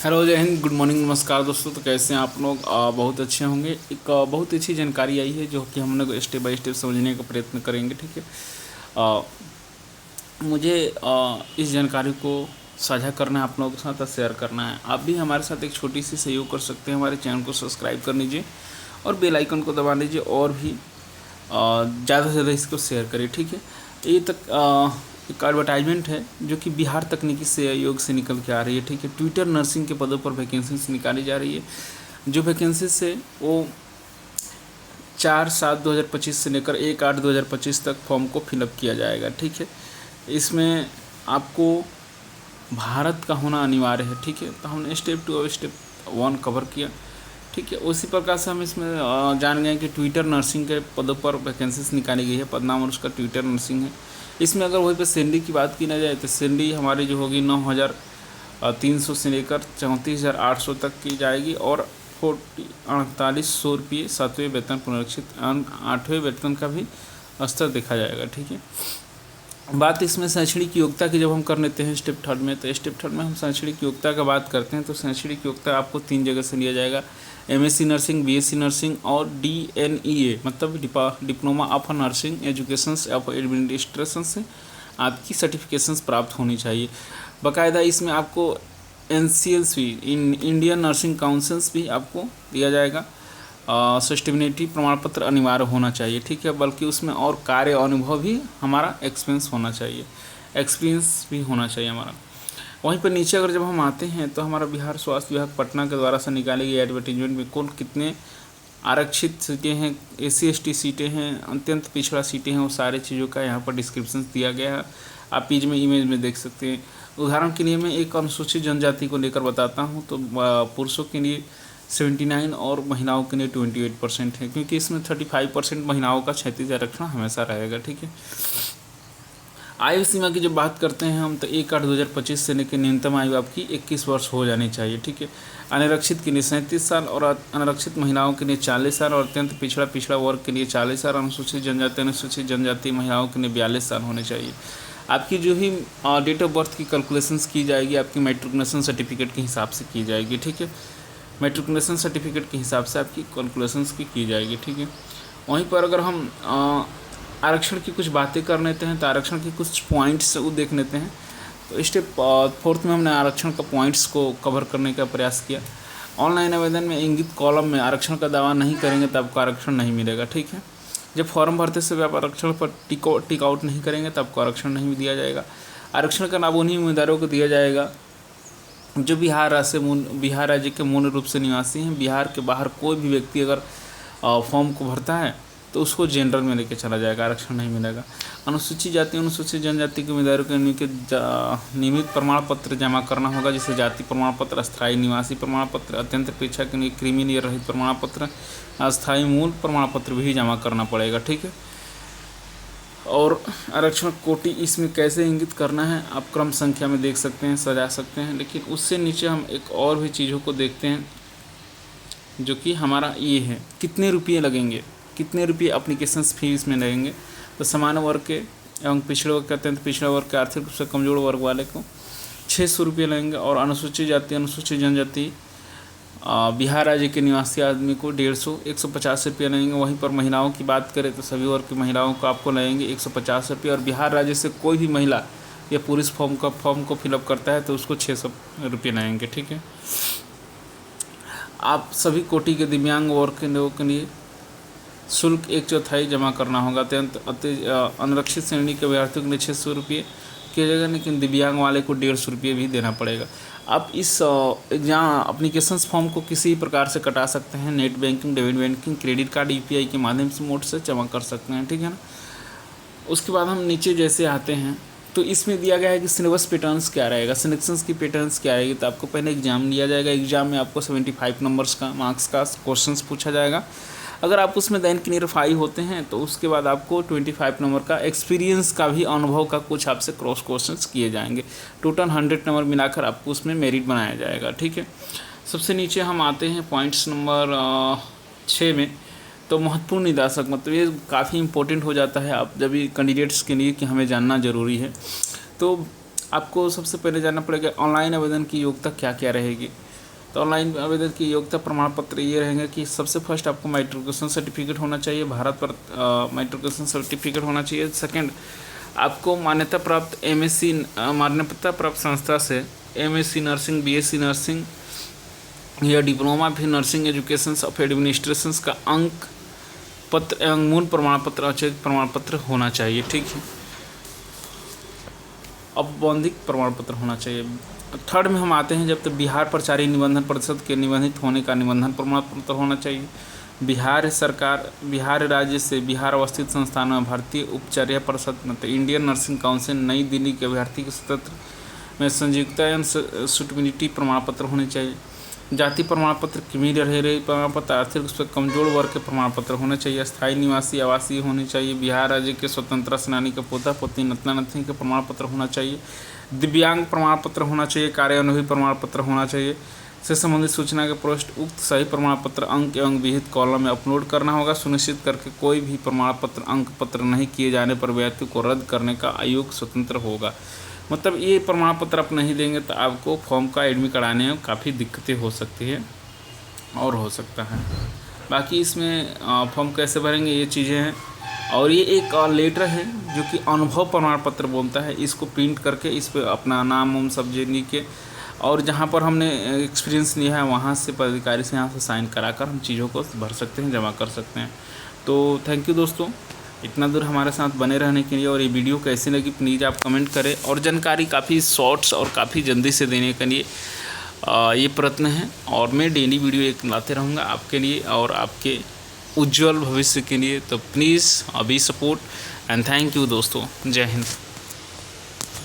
Hello, जय Hind, good morning, नमस्कार दोस्तों। तो कैसे हैं आप लोग? बहुत अच्छे होंगे। एक बहुत अच्छी जानकारी आई है जो कि हम लोग स्टेप बाय स्टेप समझने का प्रयत्न करेंगे। ठीक है। अ, मुझे इस जानकारी को साझा करना है, आप लोगों के साथ और शेयर करना है। आप भी हमारे साथ एक छोटी सी सहयोग कर सकते हैं। हमारे चैनल को सब्सक्राइब कर लीजिए और बेल आइकन को दबा लीजिए और भी ज़्यादा से ज़्यादा इसको शेयर करिए। ठीक है। ये तक एक एडवर्टाइजमेंट है जो कि बिहार तकनीकी से आयोग से निकल के आ रही है। ठीक है। ट्विटर नर्सिंग के पदों पर वैकेंसीज निकाली जा रही है। जो वैकेंसीज है वो 4/7/2025 से लेकर 1/8/2025 तक फॉर्म को फिलअप किया जाएगा। ठीक है। इसमें आपको भारत का होना अनिवार्य है। ठीक है। तो हमने स्टेप 2 और स्टेप 1 कवर किया। ठीक है। उसी प्रकार से हम इसमें जान गए कि ट्विटर नर्सिंग के पदों पर वैकेंसीज निकाली गई है। पद नाम और उसका ट्विटर नर्सिंग है। इसमें अगर वहीं पर सैलरी की बात की ना जाए तो सैलरी हमारी जो होगी 9,300 से लेकर 34,800 तक की जाएगी और 4800 रुपये 7वें वेतन पुनरीक्षित 8वें वेतन का भी स्तर देखा जाएगा। ठीक है। बात इसमें शैक्षणिक योग्यता की जब हम कर लेते हैं स्टेप थर्ड में, तो स्टेप थर्ड में हम शैक्षणिक योग्यता का बात करते हैं। तो शैक्षणिक योग्यता आपको 3 जगह से लिया जाएगा। एमएससी नर्सिंग, बीएससी नर्सिंग और डीएनईए मतलब diploma of nursing education of administration से आपकी सर्टिफिकेशंस प्राप्त होनी चाहिए। बाकायदा इसमें आपको एनसीएलसी इंडियन नर्सिंग काउंसिल्स भी आपको दिया जाएगा। सस्टेनेबिलिटी प्रमाण पत्र अनिवार्य होना चाहिए। ठीक है। बल्कि उसमें और कार्य अनुभव भी हमारा एक्सपीरियंस होना चाहिए, एक्सपीरियंस भी होना चाहिए हमारा। वहीं पर नीचे अगर जब हम आते हैं तो हमारा बिहार स्वास्थ्य विभाग पटना के द्वारा से निकाली गई एडवर्टीजमेंट में कौन कितने आरक्षित सीटें हैं, एससी एसटी सीटें हैं, अत्यंत पिछड़ा सीटें हैं, वो सारी चीज़ों का यहाँ पर डिस्क्रिप्शन दिया गया है। आप इमेज में देख सकते हैं। उदाहरण के लिए मैं एक अनुसूचित जनजाति को लेकर बताता हूँ। तो पुरुषों के लिए 79 और महिलाओं के लिए 28% है, क्योंकि इसमें 35% महिलाओं का क्षैतिज आरक्षण हमेशा रहेगा। ठीक है। आयु सीमा की जब बात करते हैं हम तो 1/8/2025 से लेकर न्यूनतम आयु आपकी 21 वर्ष हो जानी चाहिए। ठीक है। अनारक्षित के लिए 37 साल और अनारक्षित महिलाओं के लिए 40 साल और अत्यंत पिछड़ा वर्ग के लिए 40 साल, अनुसूचित जनजाति महिलाओं के लिए 42 साल होने चाहिए। आपकी जो ही डेट ऑफ बर्थ की कैलकुलेशंस की जाएगी आपकी मैट्रिकुलेशन सर्टिफिकेट के हिसाब से की जाएगी। ठीक है। मैट्रिकुलेशन सर्टिफिकेट के हिसाब से आपकी कैलकुलेशंस की जाएगी। ठीक है। वहीं पर अगर हम आरक्षण की कुछ बातें कर लेते हैं तो आरक्षण की कुछ पॉइंट्स वो देख लेते हैं। तो स्टेप 4 में हमने आरक्षण का पॉइंट्स को कवर करने का प्रयास किया। ऑनलाइन आवेदन में इंगित कॉलम में आरक्षण का दावा नहीं करेंगे तो आपको आरक्षण नहीं मिलेगा। ठीक है। जब फॉर्म भरते से आप आरक्षण पर टिक आउट नहीं करेंगे तो आपको आरक्षण नहीं दिया जाएगा। आरक्षण का लाभ उन्हीं उम्मीदवारों को दिया जाएगा जो बिहार राज्य के मूल रूप से निवासी हैं। बिहार के बाहर कोई भी व्यक्ति अगर फॉर्म को भरता है तो उसको जनरल में लेके चला जाएगा, आरक्षण नहीं मिलेगा। अनुसूचित जाति अनुसूचित जनजाति के उम्मीदवारों के नियमित प्रमाण पत्र जमा करना होगा, जैसे जाति प्रमाण पत्र, अस्थायी निवासी प्रमाण पत्र, अत्यंत अपेक्षा के लिए क्रिमिनल रहित प्रमाण पत्र, अस्थायी मूल प्रमाण पत्र भी जमा करना पड़ेगा। ठीक है। और आरक्षण कोटि इसमें कैसे इंगित करना है आप क्रम संख्या में देख सकते हैं, सजा सकते हैं। लेकिन उससे नीचे हम एक और भी चीज़ों को देखते हैं जो कि हमारा ये है, कितने रुपये लगेंगे, कितने रुपये अप्लीकेशन फीस में लगेंगे। तो सामान्य वर्ग के एवं पिछड़े वर्ग के, अत्यंत पिछड़ा वर्ग के, आर्थिक रूप से कमजोर वर्ग वाले को 600 रुपये लगेंगे और अनुसूचित जाति अनुसूचित जनजाति बिहार राज्य के निवासी आदमी को 150 रुपये लगेंगे। वहीं पर महिलाओं की बात करें तो सभी वर्ग की महिलाओं को आपको लगेंगे 150 रुपये और बिहार राज्य से कोई भी महिला या पुरुष फॉर्म को फिलअप करता है तो उसको 600 रुपये लगेंगे। ठीक है। आप सभी कोटि के दिव्यांग वर्ग के लोगों के लिए शुल्क 1/4 जमा करना होगा। अत्यंत अनरक्षित श्रेणी के अभ्यर्थियों के लिए 600 रुपये किया जाएगा, लेकिन दिव्यांग वाले को 150 रुपये भी देना पड़ेगा। आप इस एग्जाम अप्लीकेशन फॉर्म को किसी प्रकार से कटा सकते हैं, net banking, debit banking, credit card, UPI के माध्यम से मोड से जमा कर सकते हैं। ठीक है ना। उसके बाद हम नीचे जैसे आते हैं तो इसमें दिया गया है कि सिलेबस पैटर्न्स क्या रहेगा, सिलेक्शंस की पैटर्न्स क्या रहेगी। तो आपको पहले एग्जाम लिया जाएगा। एग्जाम में आपको 75 नंबर्स का मार्क्स का क्वेश्चंस पूछा जाएगा। अगर आप उसमें दैन क्लियरफाई होते हैं तो उसके बाद आपको 25 नंबर का एक्सपीरियंस का भी अनुभव का कुछ आपसे क्रॉस क्वेश्चंस किए जाएंगे। टोटल 100 नंबर मिलाकर आपको उसमें मेरिट बनाया जाएगा। ठीक है। सबसे नीचे हम आते हैं पॉइंट्स नंबर 6 में। तो महत्वपूर्ण निदासक मतलब ये काफ़ी इंपॉर्टेंट हो जाता है आप जब भी कैंडिडेट्स के लिए कि हमें जानना ज़रूरी है। तो आपको सबसे पहले जानना पड़ेगा ऑनलाइन आवेदन की योग्यता क्या क्या रहेगी। तो ऑनलाइन आवेदन की योग्यता प्रमाण पत्र ये रहेंगे कि सबसे फर्स्ट आपको मैट्रिकुलेशन सर्टिफिकेट होना चाहिए, भारत पर मैट्रिकुलेशन सर्टिफिकेट होना चाहिए। सेकंड, आपको मान्यता प्राप्त MSc मान्यता प्राप्त संस्था से MSc नर्सिंग, BSc नर्सिंग या डिप्लोमा फिर नर्सिंग एजुकेशन ऑफ एडमिनिस्ट्रेशन का अंक पत्र एवं मूल प्रमाण पत्र, औपचारिक प्रमाण पत्र होना चाहिए, ठीक है, औपबंधिक प्रमाण पत्र होना चाहिए। थर्ड में हम आते हैं जब तक बिहार प्राचार्य निबंधन परिषद के निबंधित होने का निबंधन प्रमाण पत्र होना चाहिए। बिहार सरकार, बिहार राज्य से बिहार अवस्थित संस्थान में भारतीय उपचार्य परिषद मतलब इंडियन नर्सिंग काउंसिल नई दिल्ली के अभ्यर्थी के सत्र में संयुक्ता एवं सुटेबिलिटी प्रमाण पत्र होने चाहिए। जाति प्रमाण पत्र, क्रीमी रहे प्रमाण पत्र, आर्थिक रूप से कमजोर वर्ग के प्रमाण पत्र होने चाहिए। स्थायी निवासी आवासीय होने चाहिए। बिहार राज्य के स्वतंत्रता सेनानी के पोता पोती नतना नतनी के प्रमाण पत्र होना चाहिए। दिव्यांग प्रमाण पत्र होना चाहिए। कार्य अनुभवी प्रमाण पत्र होना चाहिए। से संबंधित सूचना के पृष्ठ उक्त सही प्रमाण पत्र अंक एवं विहित कॉलम में अपलोड करना होगा। सुनिश्चित करके कोई भी प्रमाण पत्र अंक पत्र नहीं किए जाने पर व्यक्ति को रद्द करने का आयोग स्वतंत्र होगा। मतलब ये प्रमाण पत्र आप नहीं देंगे तो आपको फॉर्म का एडमिट कराने में काफ़ी दिक्कतें हो सकती है और हो सकता है। बाकी इसमें फॉर्म कैसे भरेंगे ये चीज़ें हैं। और ये एक लेटर है जो कि अनुभव प्रमाण पत्र बोलता है। इसको प्रिंट करके इस पर अपना नाम उम सब लिख के और जहाँ पर हमने एक्सपीरियंस लिया है वहाँ से पदाधिकारी से यहाँ से साइन कराकर हम चीज़ों को भर सकते हैं, जमा कर सकते हैं। तो थैंक यू दोस्तों, इतना दूर हमारे साथ बने रहने के लिए। और ये वीडियो कैसी लगी प्लीज़ आप कमेंट करें। और जानकारी काफ़ी शॉर्ट्स और काफ़ी जल्दी से देने के लिए ये प्रयत्न है। और मैं डेली वीडियो एक लाते रहूँगा आपके लिए और आपके उज्जवल भविष्य के लिए। तो प्लीज़ अभी सपोर्ट एंड थैंक यू दोस्तों। जय हिंद।